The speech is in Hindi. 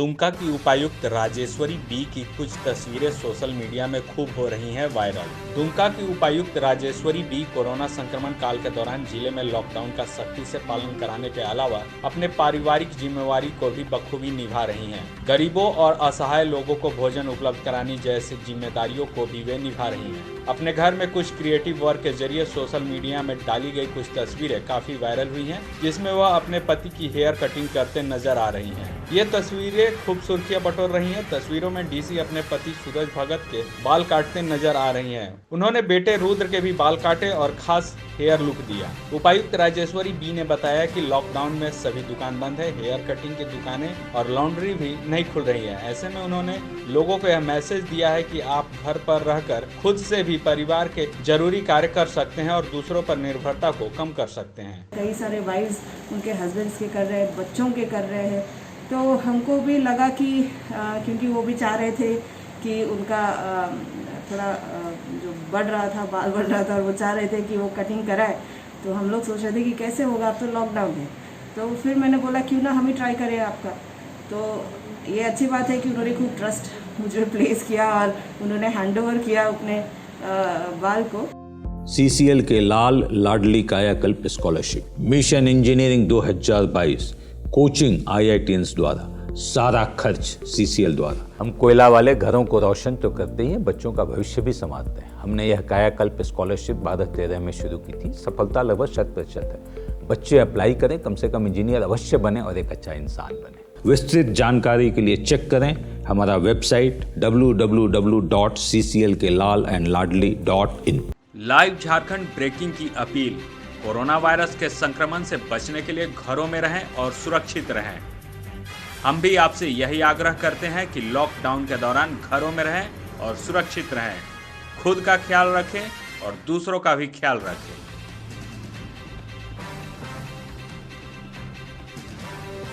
दुमका की उपायुक्त राजेश्वरी बी की कुछ तस्वीरें सोशल मीडिया में खूब हो रही हैं वायरल। दुमका की उपायुक्त राजेश्वरी बी कोरोना संक्रमण काल के दौरान जिले में लॉकडाउन का सख्ती से पालन कराने के अलावा अपने पारिवारिक जिम्मेवारी को भी बखूबी निभा रही हैं। गरीबों और असहाय लोगों को भोजन उपलब्ध कराने जैसी जिम्मेदारियों को भी वे निभा रही हैं। अपने घर में कुछ क्रिएटिव वर्क के जरिए सोशल मीडिया में डाली गई कुछ तस्वीरें काफी वायरल हुई हैं, जिसमें वह अपने पति की हेयर कटिंग करते नजर आ रही हैं। ये तस्वीरें खूब सुर्खियां बटोर रही हैं। तस्वीरों में डीसी अपने पति सूरज भगत के बाल काटते नजर आ रही हैं। उन्होंने बेटे रुद्र के भी बाल काटे और खास हेयर लुक दिया। उपायुक्त राजेश्वरी बी ने बताया कि लॉकडाउन में सभी दुकान बंद है, हेयर कटिंग की दुकानें और लॉन्ड्री भी नहीं खुल रही है। ऐसे में उन्होंने लोगों को यह मैसेज दिया है कि आप घर पर रहकर खुद से भी परिवार के जरूरी कार्य कर सकते हैं और दूसरों पर निर्भरता को कम कर सकते हैं। कई सारे वाइफ्स उनके हस्बैंड्स के कर रहे हैं, बच्चों के कर रहे हैं, तो हमको भी लगा कि क्योंकि वो भी चाह रहे थे कि उनका थोड़ा जो बढ़ रहा था, बाल बढ़ रहा था और वो चाह रहे थे कि वो कटिंग कराए, तो हम लोग सोच रहे थे कि कैसे होगा, अब तो लॉकडाउन है। तो फिर मैंने बोला क्यों ना हम ही ट्राई करें आपका। तो ये अच्छी बात है कि उन्होंने खूब ट्रस्ट मुझे प्लेस किया और उन्होंने हैंडओवर किया अपने बाल को। सीसीएल के लाल लाडली कायाकल्प scholarship, mission engineering 2022, coaching IITians द्वारा, सारा खर्च सीसीएल द्वारा। हम कोयला वाले घरों को रोशन तो करते ही हैं, बच्चों का भविष्य भी संवारते हैं। हमने यह कायाकल्प स्कॉलरशिप 2013 में शुरू की थी। सफलता लगभग 100% है। बच्चे अप्लाई करें, कम से कम इंजीनियर अवश्य बने और एक अच्छा इंसान बने। विस्तृत जानकारी के लिए चेक करें हमारा website www.cclkelalandladli.in। Live Jharkhand breaking की अपील। कोरोना वायरस के संक्रमण से बचने के लिए घरों में रहें और सुरक्षित रहें। हम भी आपसे यही आग्रह करते हैं कि लॉकडाउन के दौरान घरों में रहें और सुरक्षित रहें। खुद का ख्याल रखें और दूसरों का भी ख्याल रखें।